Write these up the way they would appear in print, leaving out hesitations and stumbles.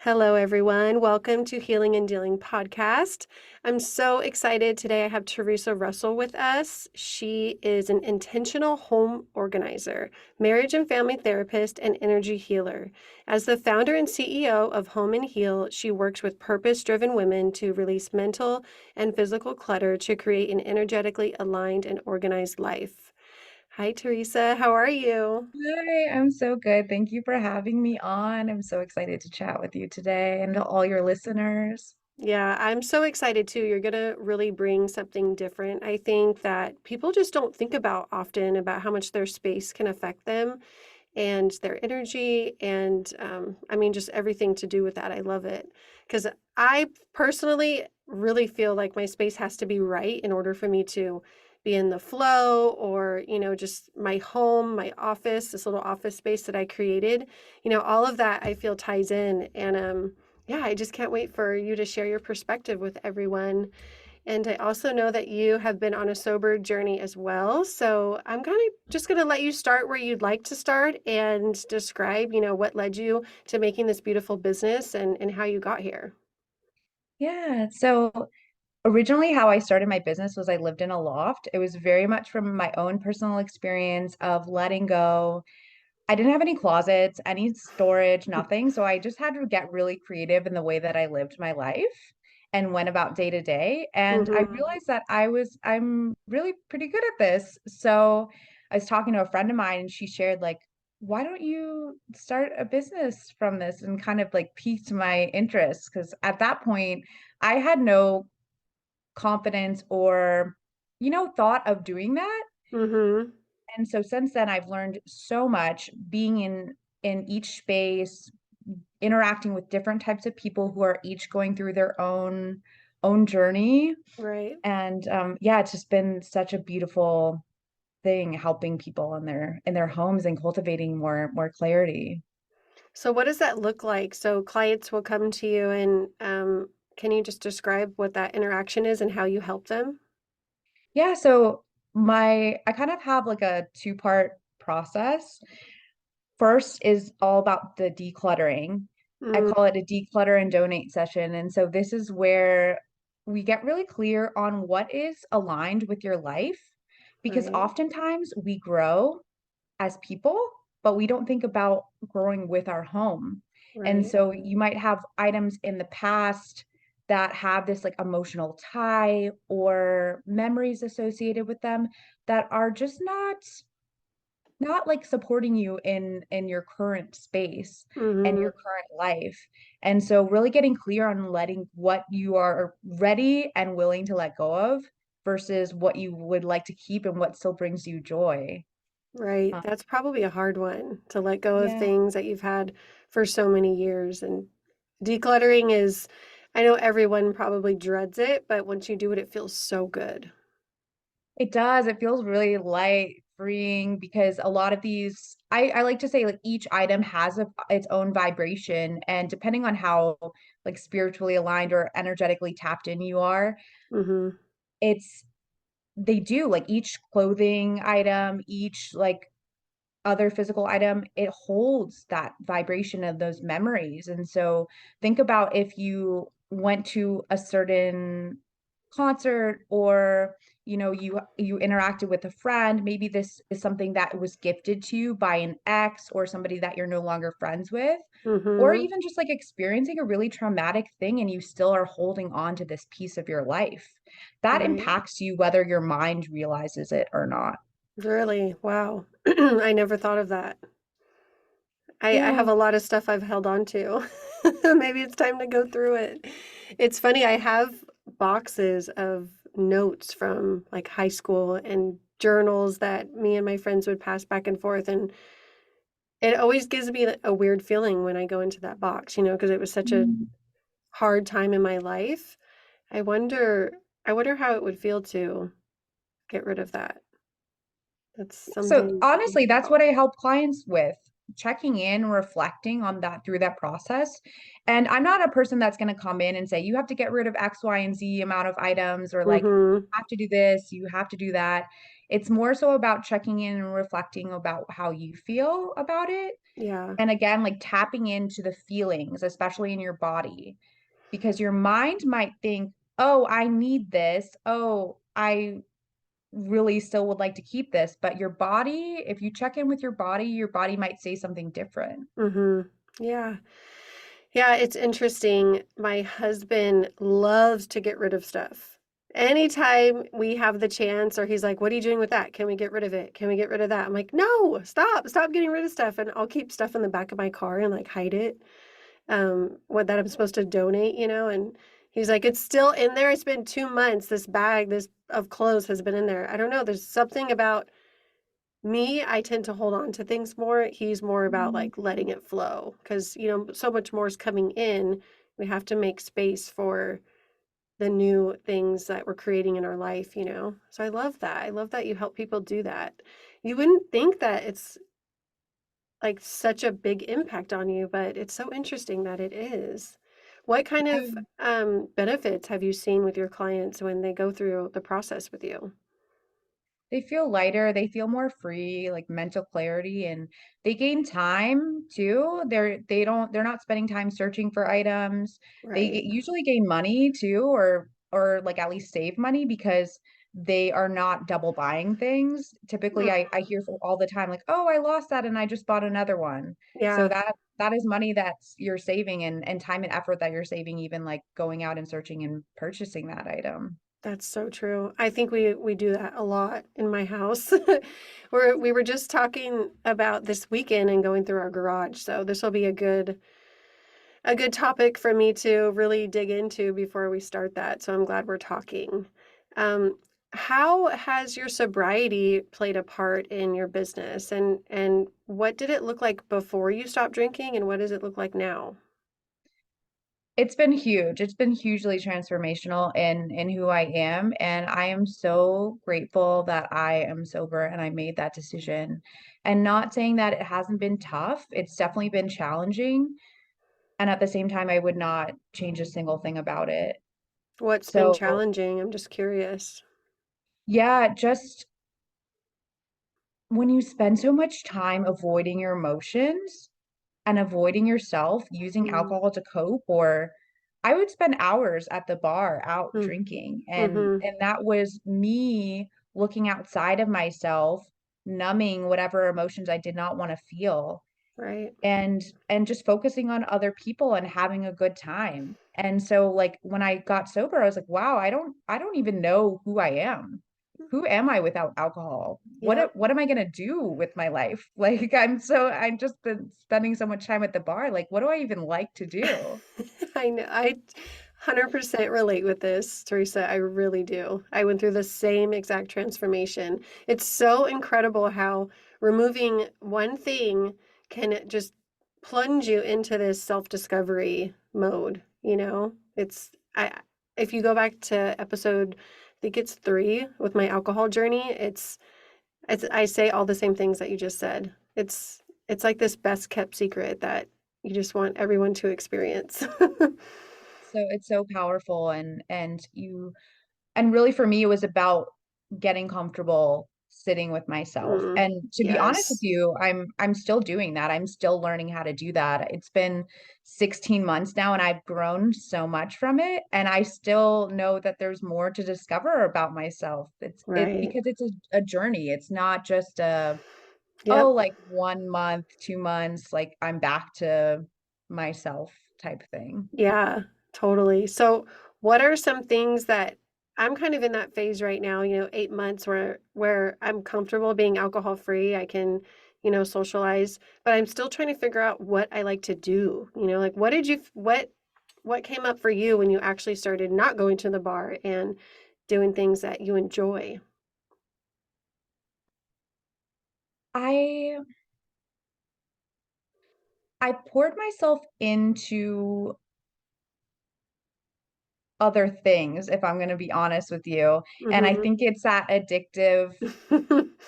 Hello, everyone. Welcome to Healing and Dealing podcast. I'm so excited. Today I have Theresa Russel with us. She is an intentional home organizer, marriage and family therapist, and energy healer. As the founder and CEO of Home and Heal, she works with purpose driven women to release mental and physical clutter to create an energetically aligned and organized life. Hi, Theresa. How are you? Hi, I'm so good. Thank you for having me on. I'm so excited to chat with you today and to all your listeners. Yeah, I'm so excited too. You're going to really bring something different. I think that people just don't think about often about how much their space can affect them and their energy and I mean just everything to do with that. I love it because I personally really feel like my space has to be right in order for me to be in the flow or just my home, my office, this little office space that I created. All of that I feel ties in and yeah, I just can't wait for you to share your perspective with everyone. And I also know that you have been on a sober journey as well. So I'm kind of just going to let you start where you'd like to start and describe, what led you to making this beautiful business and how you got here. Yeah, so originally how I started my business was I lived in a loft. It was very much from my own personal experience of letting go. I didn't have any closets, any storage, nothing. So I just had to get really creative in the way that I lived my life and went about day to day. And I Mm-hmm. realized that I'm really pretty good at this. So I was talking to a friend of mine and she shared like, why don't you start a business from this, and kind of like piqued my interest because at that point I had no confidence or, thought of doing that. Mm-hmm. And so since then, I've learned so much being in each space, interacting with different types of people who are each going through their own journey. Right. And yeah, it's just been such a beautiful thing helping people in their homes and cultivating more clarity. So what does that look like? So clients will come to you and can you just describe what that interaction is and how you help them? Yeah, so I kind of have like a two-part process. First is all about the decluttering. I Mm, call it a declutter and donate session. And so this is where we get really clear on what is aligned with your life, because right. oftentimes we grow as people, but we don't think about growing with our home. And Right. so you might have items in the past that have this like emotional tie or memories associated with them that are just not like supporting you in your current space and Mm-hmm. your current life. And so really getting clear on letting what you are ready and willing to let go of versus what you would like to keep and what still brings you joy. Right. Uh, That's probably a hard one to let go of yeah, things that you've had for so many years. And decluttering is, I know everyone probably dreads it, but once you do it, it feels so good. it does. It feels really light, freeing because a lot of these, I like to say like each item has its own vibration. And depending on how like spiritually aligned or energetically tapped in you are, Mm-hmm. it's they do like each clothing item, each like other physical item, it holds that vibration of those memories. And so think about if you went to a certain concert or you interacted with a friend, maybe this is something that was gifted to you by an ex or somebody that you're no longer friends with, or Mm-hmm. even just like experiencing a really traumatic thing and you still are holding on to this piece of your life. That Right. impacts you whether your mind realizes it or not. Really? Wow. I never thought of that. I have Yeah. a lot of stuff I've held on to. Maybe it's time to go through it. It's funny, I have boxes of notes from like high school and journals that me and my friends would pass back and forth. And it always gives me a weird feeling when I go into that box, because it was such a Mm. hard time in my life. I wonder, I wonder how it would feel to get rid of that. That's So something to think honestly, that's what about. I help clients with, checking in, reflecting on that through that process. And I'm not a person that's going to come in and say, you have to get rid of X, Y, and Z amount of items, or like, Mm-hmm. you have to do this, you have to do that. It's more so about checking in and reflecting about how you feel about it. Yeah. And again, like tapping into the feelings, especially in your body, because your mind might think, oh, I need this. Oh, I really still would like to keep this. But your body, if you check in with your body might say something different. Mhm. Yeah. Yeah, it's interesting. My husband loves to get rid of stuff. Anytime we have the chance, or he's like, "What are you doing with that? Can we get rid of it? Can we get rid of that?" I'm like, "No, stop, stop getting rid of stuff." And I'll keep stuff in the back of my car and like hide it, what that I'm supposed to donate, and he's like, "It's still in there. It's been 2 months. This bag, this of clothes has been in there." I don't know. There's something about me, I tend to hold on to things more. He's more about Mm. like letting it flow because, so much more is coming in. We have to make space for the new things that we're creating in our life. So I love that. I love that you help people do that. You wouldn't think that it's like such a big impact on you, but it's so interesting that it is. What kind of benefits have you seen with your clients when they go through the process with you? They feel lighter, they feel more free, like mental clarity, and they gain time too. They're not spending time searching for items. Right. Usually gain money too, or like at least save money because they are not double buying things. Typically, Mm, I hear all the time like, "Oh, I lost that and I just bought another one." So yeah. that is money that's you're saving and time and effort that you're saving even like going out and searching and purchasing that item. That's so true. I think we do that a lot in my house. We were just talking about this weekend and going through our garage, so this will be a good topic for me to really dig into before we start that. So I'm glad we're talking. Um, how has your sobriety played a part in your business, and what did it look like before you stopped drinking, and what does it look like now? It's been huge. It's been hugely transformational in who I am, and I am so grateful that I am sober and I made that decision. And not saying that it hasn't been tough, it's definitely been challenging, and at the same time, I would not change a single thing about it. What's been So, challenging? I'm just curious. yeah, just when you spend so much time avoiding your emotions and avoiding yourself, using Mm, alcohol to cope, or I would spend hours at the bar out mm, drinking, mm-hmm. and that was me looking outside of myself, numbing whatever emotions I did not wanna feel, Right. and just focusing on other people and having a good time. And so, like, when I got sober, I was like, "Wow, I don't even know who I am. Who am I without alcohol? Yep. What am I gonna do with my life?" Like, I'm just been spending so much time at the bar, like, what do I even like to do? I know. I 100% relate with this, Teresa. I really do. I went through the same exact transformation. It's so incredible how removing one thing can just plunge you into this self-discovery mode. If you go back to episode, I think it's 3 with my alcohol journey, it's I say all the same things that you just said. It's like this best kept secret that you just want everyone to experience. So it's so powerful and really for me, it was about getting comfortable sitting with myself. Mm, And to be honest with yes, you, I'm still doing that. I'm still learning how to do that. It's been 16 months now and I've grown so much from it. And I still know that there's more to discover about myself. It right. because it's a journey. It's not just Yep. like 1 month, 2 months, like I'm back to myself type thing. Yeah, totally. So, what are some things that I'm kind of in that phase right now, 8 months where I'm comfortable being alcohol free. I can, socialize, but I'm still trying to figure out what I like to do. Like what came up for you when you actually started not going to the bar and doing things that you enjoy? I I poured myself into other things, if I'm gonna be honest with you, and I Mhm. think it's that addictive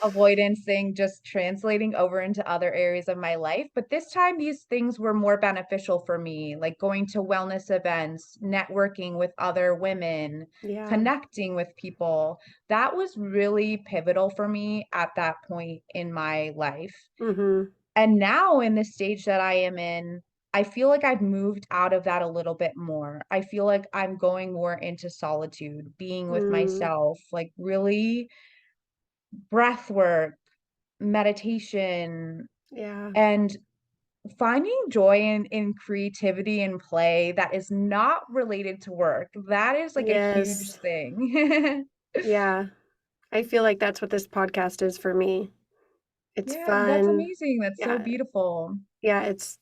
avoidance thing just translating over into other areas of my life. But this time, these things were more beneficial for me, like going to wellness events, networking with other women, Yeah. connecting with people. That was really pivotal for me at that point in my life. Mhm. And now, in the stage that I am in, I feel like I've moved out of that a little bit more. I feel like I'm going more into solitude, being with Mm. myself, like really breath work, meditation, Yeah. and finding joy in creativity and play that is not related to work. That is like a huge Yes. thing. Yeah. I feel like that's what this podcast is for me. It's Yeah, that's fun. amazing. That's so Yeah. beautiful. Yeah, it's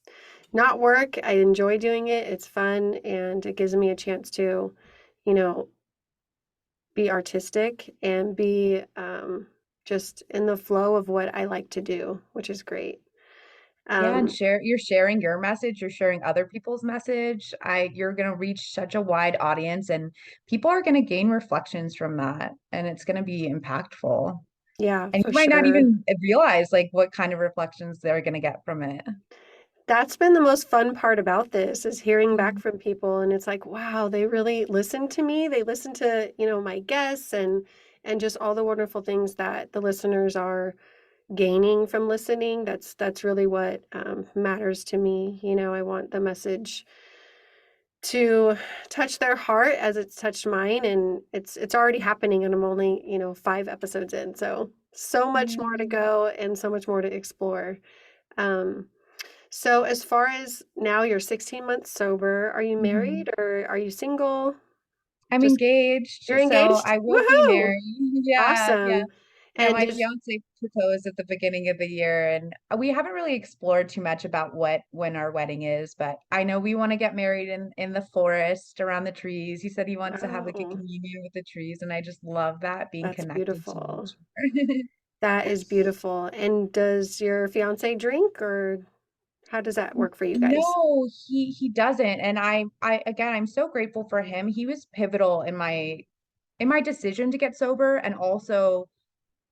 not work. I enjoy doing it. It's fun and it gives me a chance to, you know, be artistic and be just in the flow of what I like to do, which is great. Yeah, and Um, you're sharing your message, you're sharing other people's message. You're gonna reach such a wide audience and people are gonna gain reflections from that and it's gonna be impactful. yeah, And for you might not sure. even realize like what kind of reflections they're gonna get from it. That's been the most fun part about this is hearing back Mm. from people and it's like, wow, they really listen to me. They listen to, my guests and just all the wonderful things that the listeners are gaining from listening. That's really what matters to me. I want the message to touch their heart as it's touched mine, and it's already happening, and I'm only 5 episodes in, so much more to Mm. go and so much more to explore. Um, so as far as now, you're 16 months sober. Are you Mhm. married or are you single? I'm Just engaged, you're so engaged? I will be Woohoo! married. Yeah, yeah. Awesome. Yeah, And my did fiance proposed at the beginning of the year, and we haven't really explored too much about when our wedding is, but I know we want to get married in the forest around the trees. He said he wants to have like a Oh, communion with the trees, and I just love that being that's connected to beautiful. nature. That is beautiful. And does your fiance drink, or how does that work for you guys? No, he doesn't, and I again, I'm so grateful for him. He was pivotal in my decision to get sober and also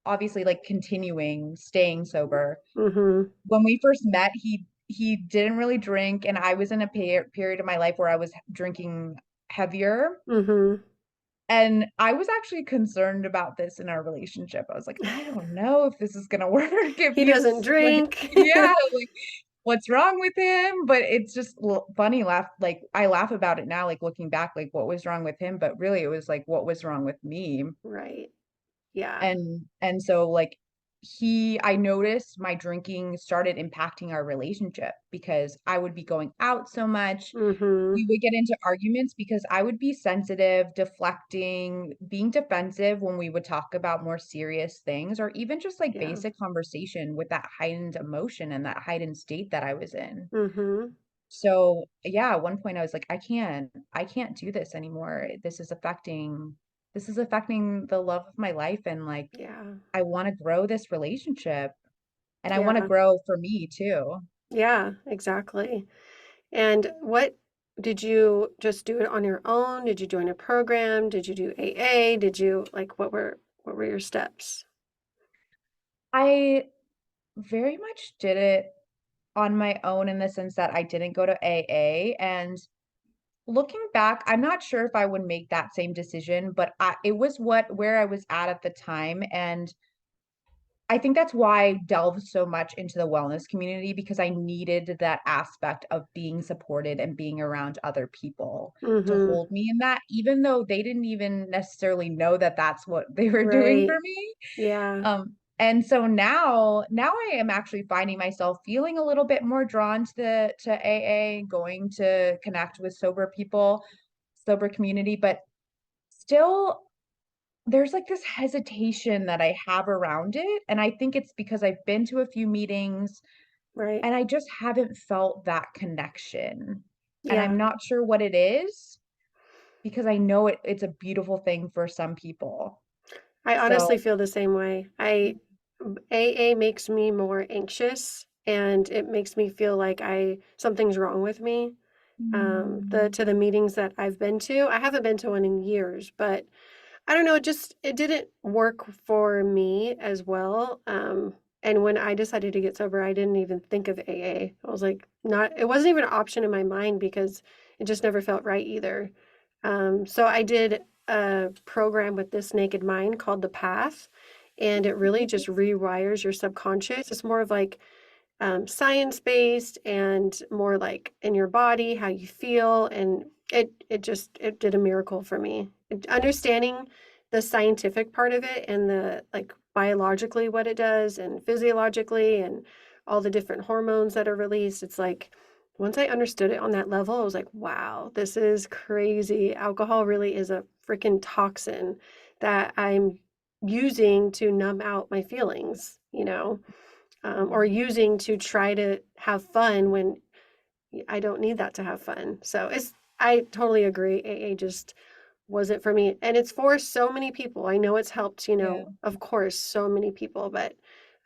obviously like continuing staying sober. Mhm. When we first met, he didn't really drink, and I was in a period of my life where I was drinking heavier. Mhm. And I was actually concerned about this in our relationship. I was like, I don't know if this is gonna work, if He doesn't he's like, drink. yeah, like what's wrong with him? But it's just funny like I laugh about it now, like looking back, like what was wrong with him, but really it was like what was wrong with me. Right. Yeah. And so like I noticed my drinking started impacting our relationship because I would be going out so much. We Mhm. would get into arguments because I would be sensitive, deflecting, being defensive when we would talk about more serious things or even just like Yeah. basic conversation with that heightened emotion and that heightened state that I was in. Mhm. So, yeah, at one point I was like, I can't do this anymore. This is affecting the love of my life and like Yeah. I want to grow this relationship and I want to Yeah. grow for me too. Yeah, exactly. And what did you just do it on your own? Did you join a program? Did you do AA? Did you like what were your steps? I very much did it on my own in the sense that I didn't go to AA, and looking back, I'm not sure if I would make that same decision, but it was where I was at the time, and I think that's why I delved so much into the wellness community because I needed that aspect of being supported and being around other people to Mhm. hold me in that, even though they didn't even necessarily know that that's what they were doing for Right. me. Yeah. And so now I am actually finding myself feeling a little bit more drawn to to AA, going to connect with sober people, sober community, but still there's like this hesitation that I have around it. And I think it's because I've been to a few meetings Right. and I just haven't felt that connection. And I'm Yeah. not sure what it is because I know it's a beautiful thing for some people. I So, honestly feel the same way. AA makes me more anxious and it makes me feel like I something's wrong with me. The mm, to the meetings that I've been to, I haven't been to one in years, but I don't know, it didn't work for me as well. And when I decided to get sober, I didn't even think of AA. I was like, not, it wasn't even an option in my mind because it just never felt right either. So I did a program with This Naked Mind called The Path, and it really just rewires your subconscious. It's more of like science based and more like in your body, how you feel, and it did a miracle for me. Understanding the scientific part of it and the like biologically what it does and physiologically and all the different hormones that are released. It's like once I understood it on that level, I was like, wow, this is crazy. Alcohol really is a freaking toxin that I'm using to numb out my feelings, or Mhm. using to try to have fun when I don't need that to have fun. So I totally agree. AA just wasn't for me. And it's for so many people. I know it's helped, Yeah. of course, so many people, but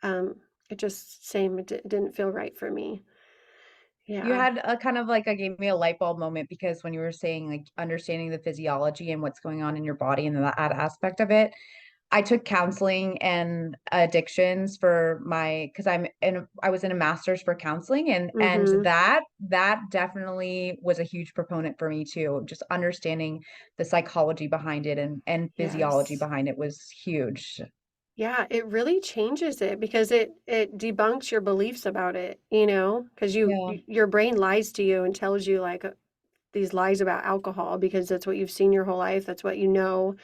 um, it just same, it didn't feel right for me. You Yeah. had a kind of like a gave me a light bulb moment because when you were saying, like, understanding the physiology and what's going on in your body and that aspect of it, I took counseling and addictions for my because I was in a master's for counseling and Mm-hmm. that definitely was a huge proponent for me too. Just understanding the psychology behind it and physiology Yes. behind it was huge. Yeah, it really changes it because it debunks your beliefs about it, because Yeah. your brain lies to you and tells you like these lies about alcohol because that's what you've seen your whole life, that's what you know.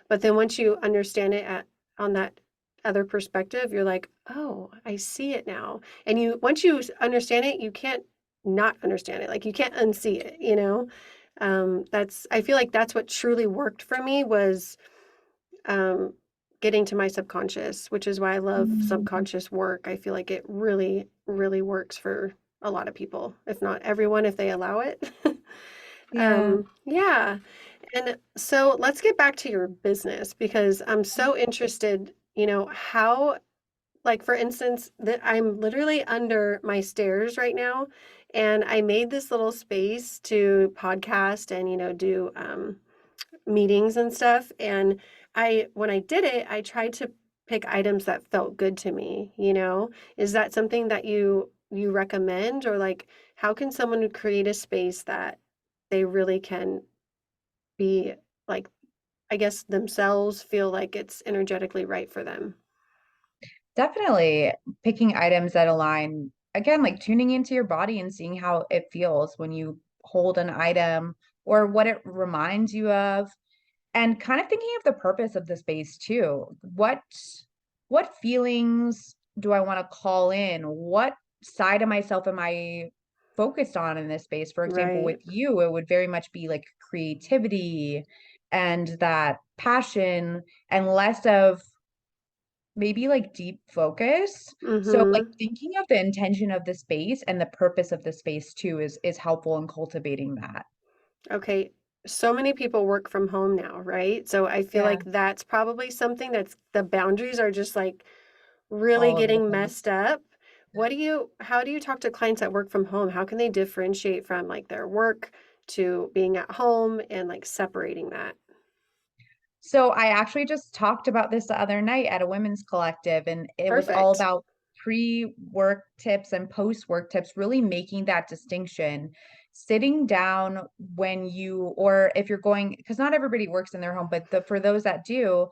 But then once you understand it on that other perspective, you're like, "Oh, I see it now." And once you understand it, you can't not understand it. Like you can't unsee it. That's I feel like that's what truly worked for me was um, getting to my subconscious, which is why I love Mhm. subconscious work. I feel like it really, really works for a lot of people, if not everyone, if they allow it. Yeah. Yeah. And so let's get back to your business because I'm so interested, how, like, for instance, that I'm literally under my stairs right now. And I made this little space to podcast and, do meetings and stuff. And when I did it, I tried to pick items that felt good to me. Is that something that you recommend, or like how can someone create a space that they really can be like, I guess themselves feel like it's energetically right for them? Definitely picking items that align, again, like tuning into your body and seeing how it feels when you hold an item or what it reminds you of, and kind of thinking of the purpose of the space too. What feelings do I want to call in? What side of myself am I focused on in this space? For example, with Right. you, it would very much be like creativity and that passion and less of maybe, like, deep focus. So, like, Mm-hmm. thinking of the intention of the space and the purpose of the space too is helpful in cultivating that. Okay. So many people work from home now, right? So I feel Yeah, like that's probably something that's the boundaries are just like really all over the getting place. messed up. How do you talk to clients that work from home? How can they differentiate from like their work to being at home and like separating that? So, I actually just talked about this the other night at a women's collective, and it was all Perfect. about pre-work tips and post-work tips, really making that distinction. Sitting down when you or if you're going, because not everybody works in their home, but for those that do,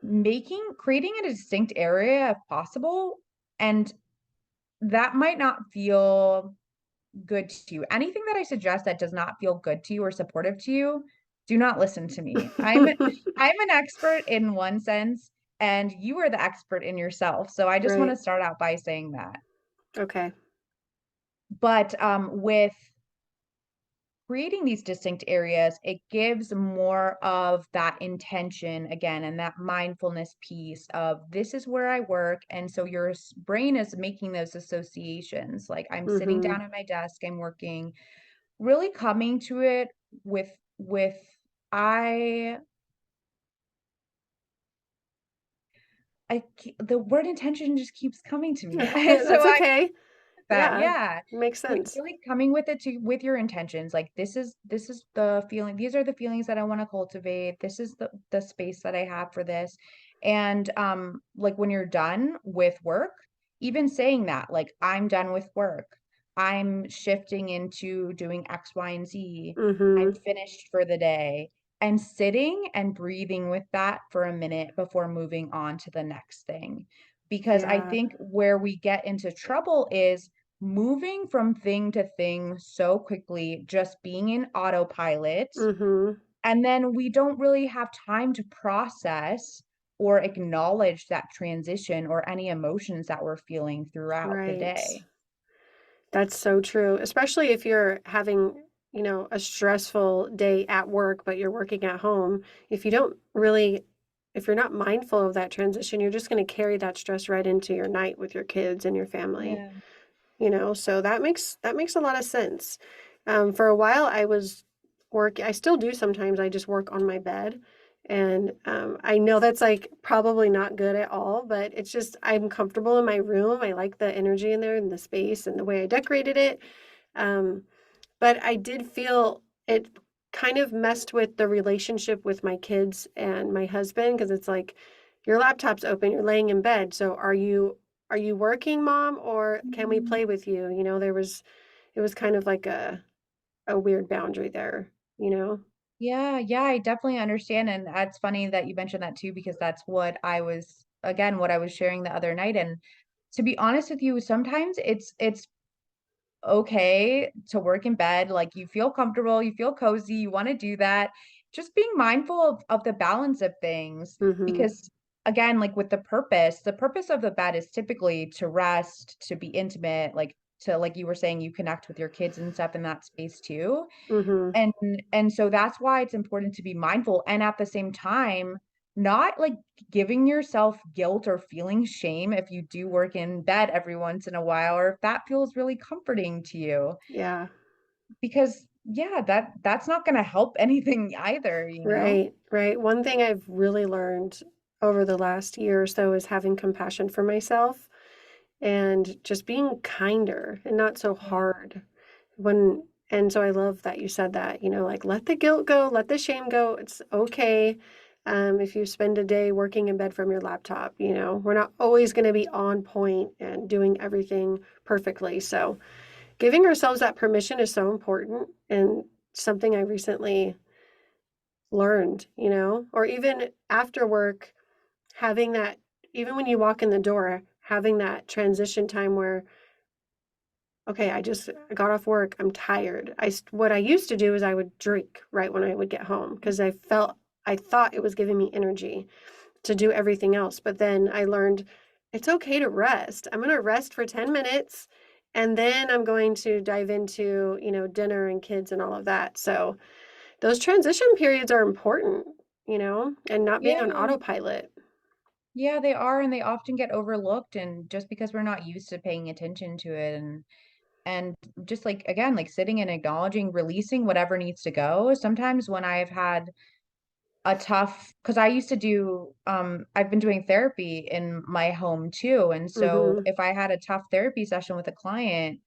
making creating a distinct area if possible, and that might not feel good to you. Anything that I suggest that does not feel good to you or supportive to you, do not listen to me. I'm an expert in one sense, and you are the expert in yourself. So I just want to Right. start out by saying that. Okay. But with creating these distinct areas, it gives more of that intention again and that mindfulness piece of this is where I work. And so your brain is making those associations. Like I'm sitting Mm-hmm. down at my desk, I'm working, really coming to it with I the word intention just keeps coming to me. So That's okay. that. Yeah, Yeah. makes sense. Really coming with it to with your intentions. Like this is the feeling. These are the feelings that I want to cultivate. This is the space that I have for this. And like when you're done with work, even saying that, like I'm done with work. I'm shifting into doing X, Y, and Z. I'm Mhm. finished for the day. And sitting and breathing with that for a minute before moving on to the next thing. Because I Yeah. think where we get into trouble is moving from thing to thing so quickly, just being in autopilot, Mhm. and then we don't really have time to process or acknowledge that transition or any emotions that we're feeling throughout the Right. day. That's so true, especially if you're having, a stressful day at work, but you're working at home. If you don't really if you're not mindful of that transition, you're just gonna carry that stress right into your night with your kids and your family. Yeah. So that makes a lot of sense. For a while I was I still do sometimes. I just work on my bed, and I know that's like probably not good at all, but it's just I'm comfortable in my room. I like the energy in there and the space and the way I decorated it. um, but I did feel it kind of messed with the relationship with my kids and my husband, because it's like your laptop's open, you're laying in bed. So are you working, mom, or can we Mhm. play with you? It was kind of like a weird boundary there, you know? Yeah, yeah, I definitely understand. And that's funny that you mentioned that too, because that's what I was, again, what I was sharing the other night. And to be honest with you, sometimes it's okay to work in bed, like, you feel comfortable, you feel cozy, you wanna do that. Just being mindful of the balance of things, Mhm. because, again, like, with the purpose of the bed is typically to rest, to be intimate, like, to like you were saying, you connect with your kids and stuff in that space too, Mhm. and and so that's why it's important to be mindful, and at the same time, not, like, giving yourself guilt or feeling shame if you do work in bed every once in a while, or if that feels really comforting to you, Yeah. because, yeah, that's not gonna help anything either, you know? Right. Right. One thing I've really learned over the last year or so is having compassion for myself and just being kinder and not so Yeah. hard. And so I love that you said that, like let the guilt go, let the shame go. It's okay. If you spend a day working in bed from your laptop, we're not always going to be on point and doing everything perfectly. So giving ourselves that permission is so important, and something I recently learned, or even after work, having that, even when you walk in the door, having that transition time where, okay, I got off work, I'm tired. What I used to do is I would drink right when I would get home because I thought it was giving me energy to do everything else. But then I learned it's okay to rest. I'm going to rest for 10 minutes, and then I'm going to dive into, dinner and kids and all of that. So those transition periods are important, and not being on Yeah. autopilot. Yeah, they are, and they often get overlooked, and just because we're not used to paying attention to it, and just, like, again, like, sitting and acknowledging, releasing whatever needs to go. Sometimes when I've had a tough, because I used to do, I've been doing therapy in my home too, and so Mhm. if I had a tough therapy session with a client,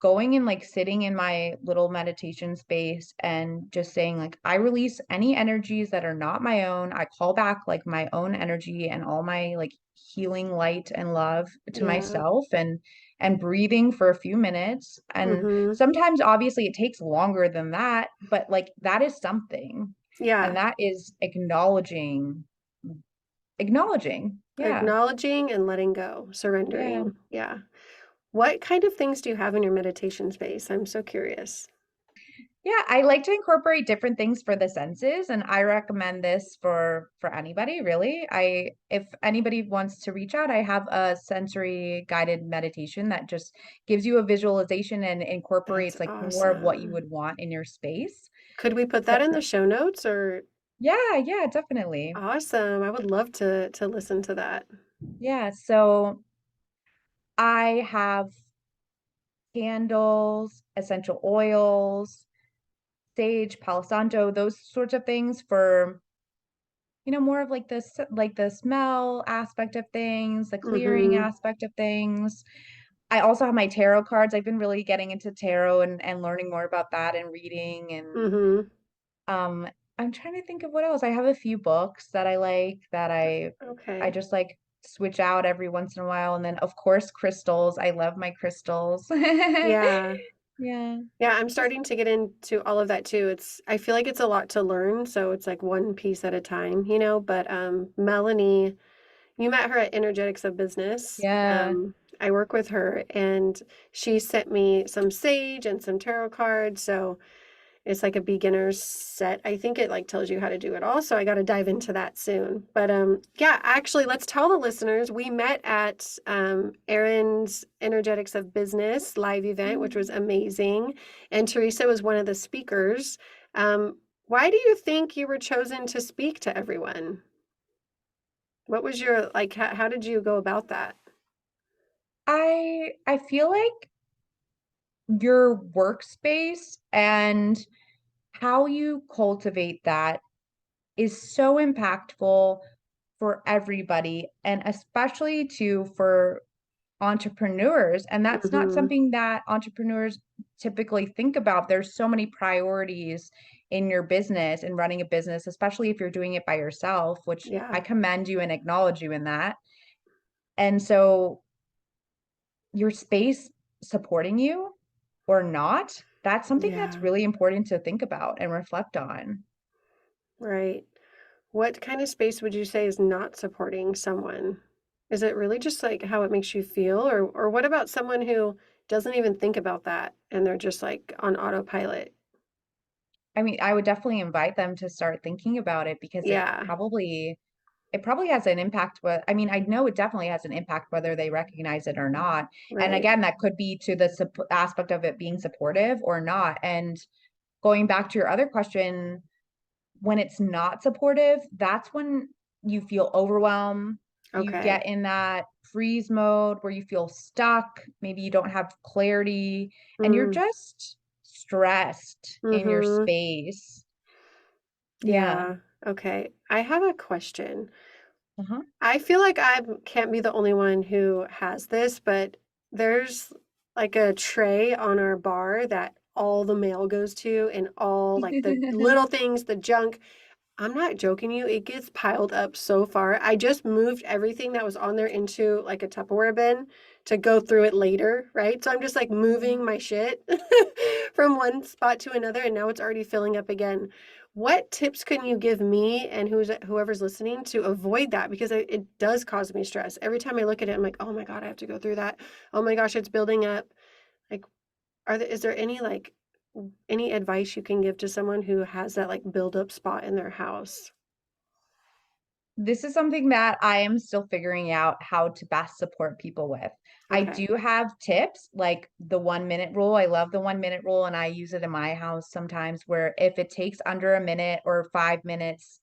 going and, like, sitting in my little meditation space and just saying, like, "I release any energies that are not my own. I call back, like, my own energy and all my, like, healing light and love to Yeah. myself," and breathing for a few minutes, and Mhm. sometimes, obviously, it takes longer than that, but, like, that is something, and Yeah. that is acknowledging. Yeah, Acknowledging and letting go, yeah. surrendering. Yeah. What kind of things do you have in your meditation space? I'm so curious. Yeah, I like to incorporate different things for the senses, and I recommend this for anybody, really. If anybody wants to reach out, I have a sensory guided meditation that just gives you a visualization and That's incorporates, like, more of what you awesome. would want in your space. Could we put So that in the show notes, or yeah, yeah, definitely. awesome. I would love to listen to that. Yeah, so I have candles, essential oils, sage, palo santo, those sorts of things for, more of, like, the smell aspect of things, the clearing Mhm. aspect of things. I also have my tarot cards. I've been really getting into tarot and learning more about that and reading and Mm-hmm. um I'm trying to think of what else. I have a few books that I like that I Okay. just like switch out every once in a while. And then of course crystals. I love my crystals. Yeah. Yeah. Yeah, I'm Just starting to get into all of that too. I feel like it's a lot to learn, so it's like one piece at a time, but Melanie, you met her at Energetics of Business. yeah. I work with her and she sent me some sage and some tarot cards, so it's like a beginner's set. I think it like tells you how to do it all, so I got to dive into that soon. But yeah, actually, let's tell the listeners we met at Erin's Energetics of Business live event, which was Mm. amazing, and Theresa was one of the speakers. Why do you think you were chosen to speak to everyone? What was your like? How did you go about that? I feel like your workspace and how you cultivate that is so impactful for everybody and especially too for entrepreneurs. And that's not Mm-hmm. something that entrepreneurs typically think about. There's so many priorities in your business and running a business, especially if you're doing it by yourself, which I Yeah, commend you and acknowledge you in that. And so your space supporting you or not, that's something that's yeah, really important to think about and reflect on. right. What kind of space would you say is not supporting someone? Is it really just like how it makes you feel, or what about someone who doesn't even think about that and they're just like on autopilot? I mean, I would definitely invite them to start thinking about it because Yeah, it probably has an impact, but I mean, I know it definitely has an impact whether they recognize it or not. And right. again, that could be to the aspect of it being supportive or not. And going back to your other question, when it's not supportive, that's when you feel overwhelmed. You Okay. get in that freeze mode where you feel stuck. Maybe you don't have clarity and you're Mm, just stressed in your mm-hmm. space. Yeah. Yeah. Okay. I have a question. Uh-huh. I feel like I can't be the only one who has this, but there's like a tray on our bar that all the mail goes to and all like the little things, the junk. I'm not joking you. It gets piled up so far. I just moved everything that was on there into like a Tupperware bin to go through it later, right? So I'm just like moving my shit from one spot to another, and now it's already filling up again. What tips can you give me and whoever's listening to avoid that? Because it does cause me stress. Every time I look at it, I'm like, oh my God, I have to go through that. Oh my gosh, it's building up. Like, is there any like any advice you can give to someone who has that like build up spot in their house? This is something that I am still figuring out how to best support people with. I Okay. do have tips like the 1 minute rule. I love the 1 minute rule, and I use it in my house sometimes where if it takes under a minute or 5 minutes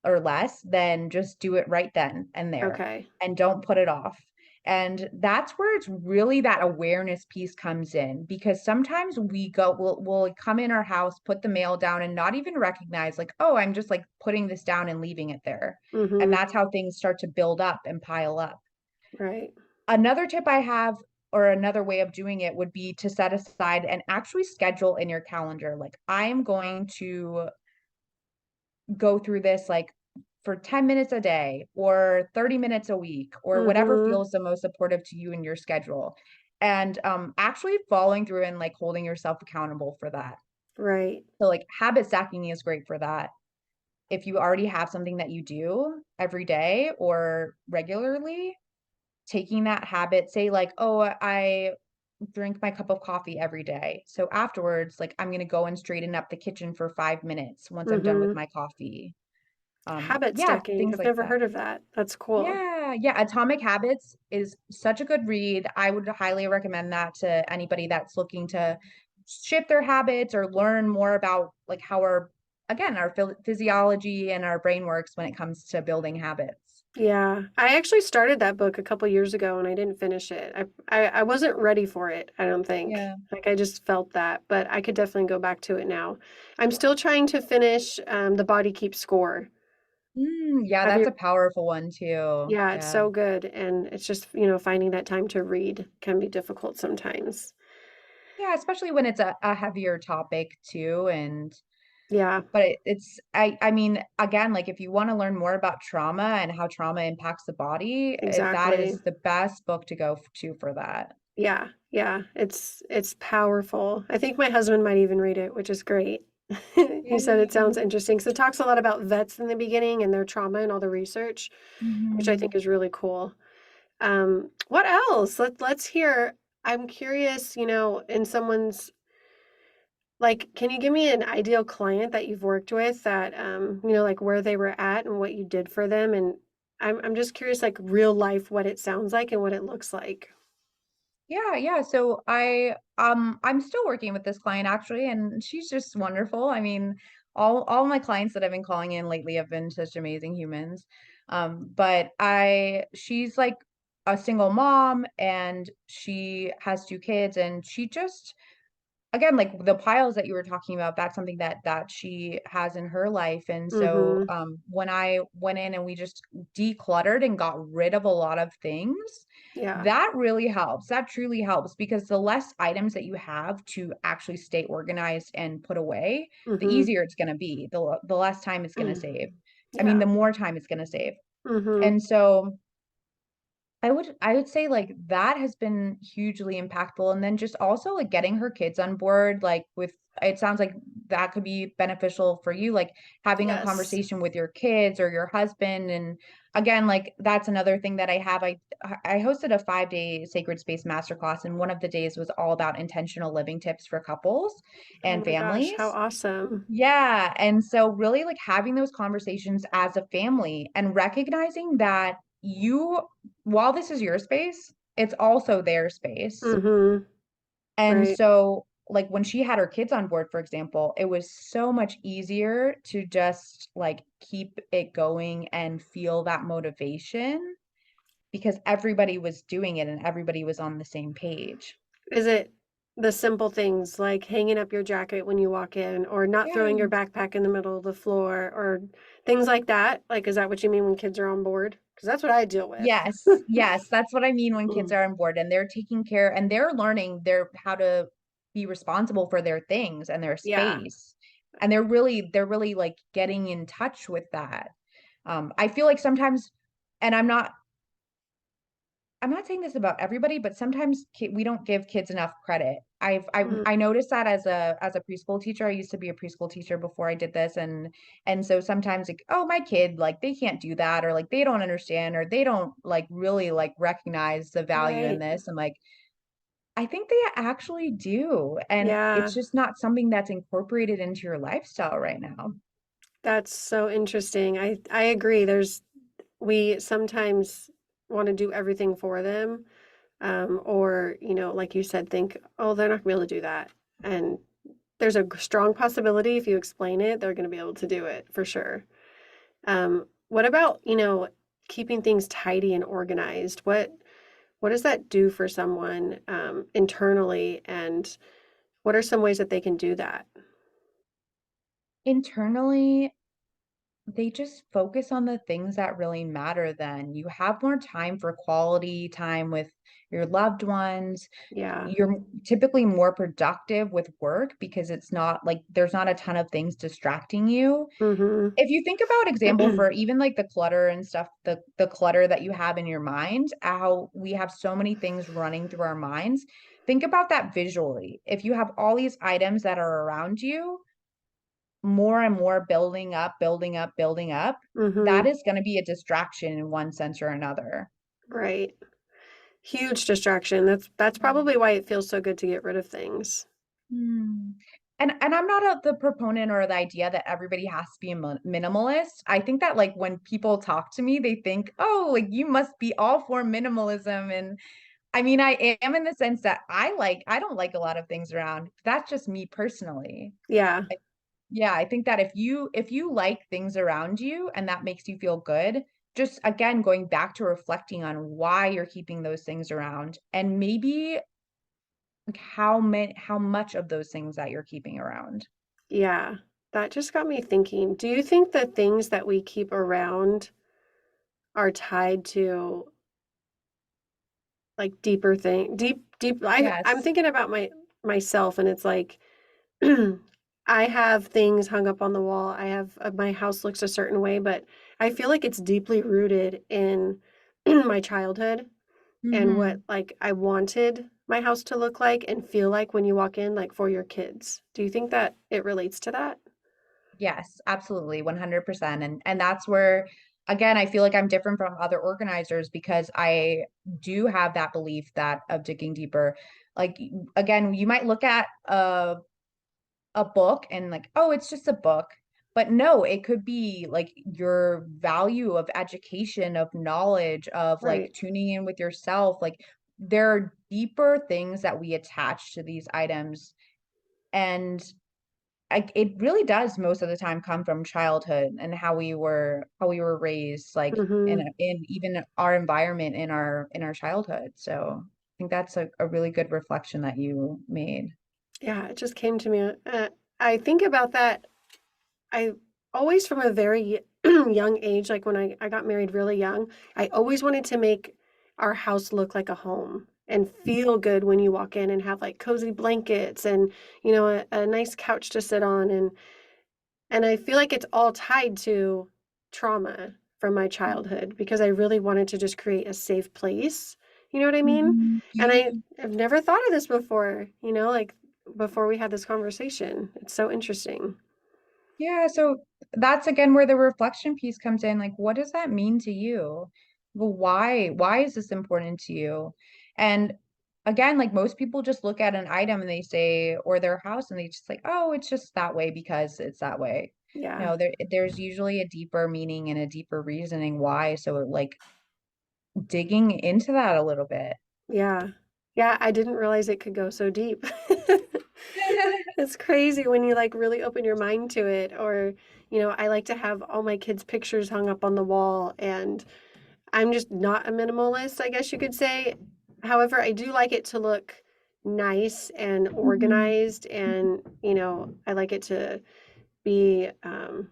or less, then just do it right then and there Okay. and don't put it off. And that's where it's really that awareness piece comes in because sometimes we'll come in our house, put the mail down and not even recognize like, oh, I'm just like putting this down and leaving it there. And Mm-hmm. that's how things start to build up and pile up. Right. Another tip I have or another way of doing it would be to set aside and actually schedule in your calendar like I am going to go through this like for 10 minutes a day or 30 minutes a week or whatever Mm-hmm. feels the most supportive to you and your schedule. And actually following through and like holding yourself accountable for that. Right. So like habit stacking is great for that. If you already have something that you do every day or regularly, taking that habit, say like, oh, I drink my cup of coffee every day. So afterwards, like I'm gonna go and straighten up the kitchen for 5 minutes once I'm done with Mm-hmm. my coffee. Habit Yeah, stacking. things I've like never that. heard of that. That's cool. Yeah, yeah, Atomic Habits is such a good read. I would highly recommend that to anybody that's looking to shift their habits or learn more about like how our again, our physiology and our brain works when it comes to building habits. Yeah. I actually started that book a couple years ago and I didn't finish it. I wasn't ready for it, I don't think. Yeah. Like I just felt that, but I could definitely go back to it now. I'm still trying to finish The Body Keeps Score. Yeah, Have that's you a powerful one too. Yeah, it's Yeah. so good, and it's just, finding that time to read can be difficult sometimes. Yeah, especially when it's a heavier topic too, and Yeah, but it's I mean, again, like, if you wanna learn more about trauma and how trauma impacts the body, that exactly. is the best book to go f to for that. Yeah, yeah, it's powerful. I think my husband might even read it, which is great. He said it sounds Yay. interesting. So it talks a lot about vets in the beginning and their trauma and all the research, which I think Mhm. is really cool. What else? Let's hear. I'm curious, in someone's like, can you give me an ideal client that you've worked with that, like where they were at and what you did for them? And I'm just curious, like real life, what it sounds like and what it looks like. Yeah, yeah. So I'm still working with this client actually, and she's just wonderful. I mean, all my clients that I've been calling in lately have been such amazing humans. But I she's like a single mom and she has 2 kids and she just again, like, the piles that you were talking about, that's something that she has in her life, and so, Mm-hmm. when I went in and we just decluttered and got rid of a lot of things, Yeah. that really helps, that truly helps because the less items that you have to actually stay organized and put away, the Mm-hmm. easier it's gonna be, the less time it's gonna Mm. save. I mean, Yeah. the more time it's gonna save, Mm-hmm. and so I would say, like, that has been hugely impactful, and then just also, like, getting her kids on board, like, with it sounds like that could be beneficial for you, like, having a Yes. conversation with your kids or your husband, and again, like, that's another thing that I have, I hosted a 5-day sacred space masterclass, and one of the days was all about intentional living tips for couples Oh and my gosh, how families. awesome. Yeah, and so really, like, having those conversations as a family and recognizing that you while this is your space, it's also their space. Mm-hmm. And Right. so, like, when she had her kids on board, for example, it was so much easier to just, like, keep it going and feel that motivation because everybody was doing it and everybody was on the same page. Is it the simple things like hanging up your jacket when you walk in or not throwing your Yeah. backpack in the middle of the floor or things like that? Like, is that what you mean when kids are on board? Because that's what I deal with. Yes, yes, that's what I mean when kids Mm. are on board and they're taking care and they're learning their how to be responsible for their things and their Yeah. space. And they're really, like, getting in touch with that. I feel like sometimes and I'm not saying this about everybody, but sometimes we don't give kids enough credit. Mm. I noticed that as a preschool teacher. I used to be a preschool teacher before I did this, and so sometimes like, oh, my kid, like they can't do that, or like they don't understand, or they don't like really like recognize the value in Right. this. I'm like, I think they actually do, and it's Yeah. just not something that's incorporated into your lifestyle right now. That's so interesting. I agree. We sometimes want to do everything for them. Or, like you said, think, oh, they're not going to be able to do that. And there's a strong possibility if you explain it, they're going to be able to do it for sure. What about, keeping things tidy and organized? What does that do for someone internally? And what are some ways that they can do that? Internally, they just focus on the things that really matter then. You have more time for quality time with your loved ones. Yeah. You're typically more productive with work because it's not like there's not a ton of things distracting you. Mm-hmm. If you think about example for even like the clutter and stuff, the clutter that you have in your mind, how we have so many things running through our minds. Think about that visually. If you have all these items that are around you, more and more building up, building up, building up, that Mm-hmm. is gonna be a distraction in one sense or another. Right. Huge distraction. That's Mm. probably why it feels so good to get rid of things. Hmm. And I'm not the proponent or the idea that everybody has to be a minimalist. I think that, like, when people talk to me, they think, "Oh, like, you must be all for minimalism," and I mean, I am in the sense that I don't like a lot of things around. That's just me personally. Yeah. I Yeah, I think that if you like things around you and that makes you feel good, just again, going back to reflecting on why you're keeping those things around and maybe like how much of those things that you're keeping around. Yeah. That just got me thinking. Do you think the things that we keep around are tied to like deeper deep I'm Yes. thinking about myself and it's like I have things hung up on the wall. I have my house looks a certain way, but I feel like it's deeply rooted in my childhood and what Hmm. like I wanted my house to look like and feel like when you walk in, like for your kids. Do you think that it relates to that? Yes, absolutely, 100%. And that's where, again, I feel like I'm different from other organizers because I do have that belief that of digging deeper. Like again, you might look at a book and like, oh, it's just a book. But no, it could be like your value of education, of knowledge, of like Right. tuning in with yourself. Like there are deeper things that we attach to these items. And it really does most of the time come from childhood and how we were raised, like in Mhm. in even our environment in our childhood. So I think that's a really good reflection that you made. Yeah, it just came to me. I think about that. I always, from a very young age, like when I got married really young, I always wanted to make our house look like a home and feel good when you walk in and have like cozy blankets and, a nice couch to sit on. And I feel like it's all tied to trauma from my childhood because I really wanted to just create a safe place. You know what I mean? Mhm. And Yeah. I've never thought of this before, like before we had this conversation. It's so interesting. Yeah, so that's again where the reflection piece comes in. Like, what does that mean to you? Well, why is this important to you? And again, like most people just look at an item and they say, or their house, and they just like, oh, it's just that way because it's that way. Yeah. No, there's usually a deeper meaning and a deeper reasoning why. So like digging into that a little bit. Yeah. Yeah, I didn't realize it could go so deep. It's crazy when you like really open your mind to it or, I like to have all my kids' pictures hung up on the wall and I'm just not a minimalist, I guess you could say. However, I do like it to look nice and Mhm. organized and, I like it to be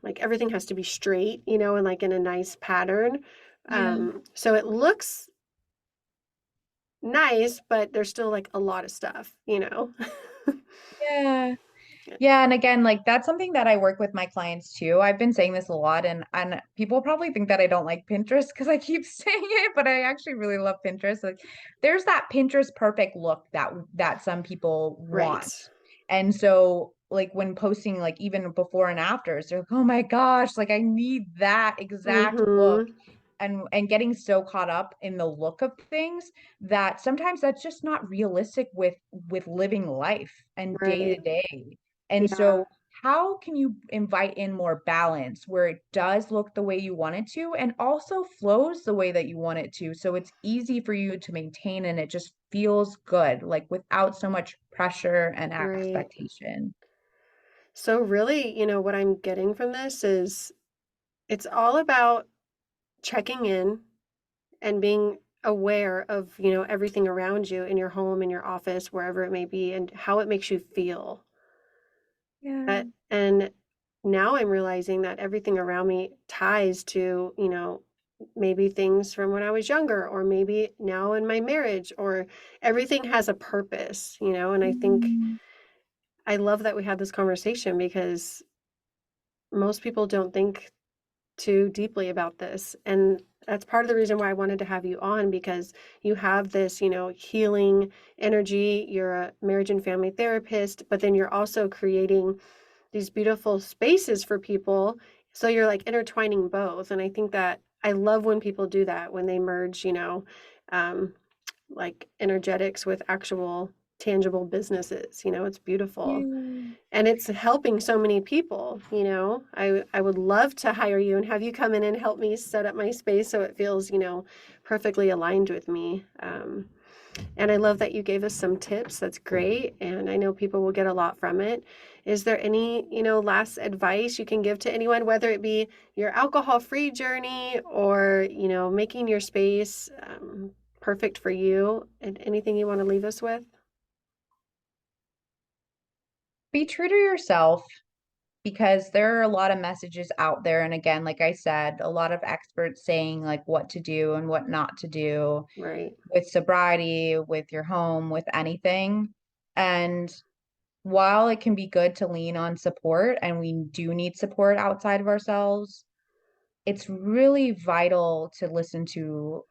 like everything has to be straight, and like in a nice pattern. Yeah. So it looks nice, but there's still like a lot of stuff. Yeah. Yeah, and again, like that's something that I work with my clients too. I've been saying this a lot and people probably think that I don't like Pinterest because I keep saying it, but I actually really love Pinterest. Like there's that Pinterest perfect look that some people Right. want. And so like when posting like even before and afters, they're like, "Oh my gosh, like I need that exact look." Mm-hmm. And getting so caught up in the look of things that sometimes that's just not realistic with living life and day Right. to day. And Yeah. so, how can you invite in more balance where it does look the way you want it to and also flows the way that you want it to? So it's easy for you to maintain and it just feels good, like without so much pressure and Right. expectation. So really, what I'm getting from this is it's all about checking in and being aware of, everything around you in your home, in your office, wherever it may be, and how it makes you feel. Yeah. And now I'm realizing that everything around me ties to, maybe things from when I was younger, or maybe now in my marriage, or everything has a purpose. And I think Mhm. I love that we had this conversation because most people don't think too deeply about this. And that's part of the reason why I wanted to have you on because you have this, healing energy. You're a marriage and family therapist, but then you're also creating these beautiful spaces for people. So you're like intertwining both. And I think that I love when people do that, when they merge, um, like energetics with actual tangible businesses. It's beautiful. Yeah. And it's helping so many people. I would love to hire you and have you come in and help me set up my space so it feels, perfectly aligned with me. And I love that you gave us some tips. That's great. And I know people will get a lot from it. Is there any, last advice you can give to anyone, whether it be your alcohol-free journey or, making your space perfect for you? And anything you want to leave us with? Be true to yourself. because there are a lot of messages out there. And again, like I said, a lot of experts saying like what to do and what not to do Right. with sobriety, with your home, with anything. And while it can be good to lean on support, and we do need support outside of ourselves, it's really vital to listen to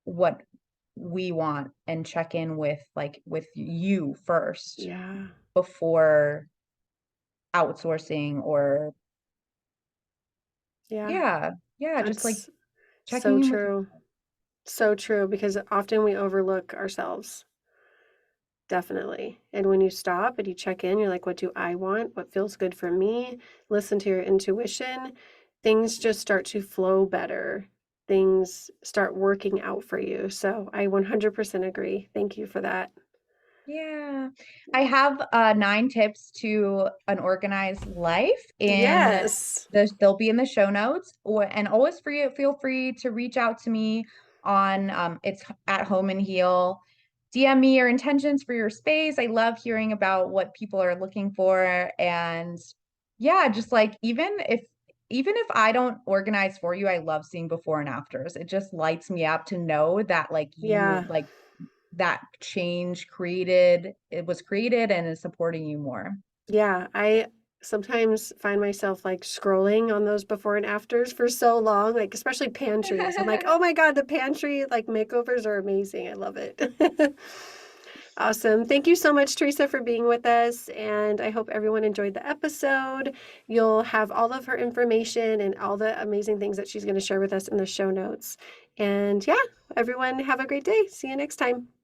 what we want and check in with like with you first Yeah. before outsourcing or Yeah. yeah, yeah, just like That's so checking in with true. So true, because often we overlook ourselves. Definitely. And when you stop and you check in, you're like, what do I want? What feels good for me? Listen to your intuition. Things just start to flow better. Things start working out for you. So I 100% agree. Thank you for that. yeah. I have, 9 tips to an organized life in Yes. they'll be in the show notes, or and always feel free to reach out to me on, it's at Home and Heal. DM me your intentions for your space. I love hearing about what people are looking for, and yeah, just, like, even if I don't organize for you, I love seeing before and afters. It just lights me up to know that, like, you Yeah. like that change created it was created and is supporting you more. Yeah, I sometimes find myself like scrolling on those before and afters for so long, like especially pantries. I'm like, oh my God, the pantry like makeovers are amazing. I love it. Awesome. Thank you so much, Teresa, for being with us. And I hope everyone enjoyed the episode. You'll have all of her information and all the amazing things that she's going to share with us in the show notes. And yeah, everyone have a great day. See you next time.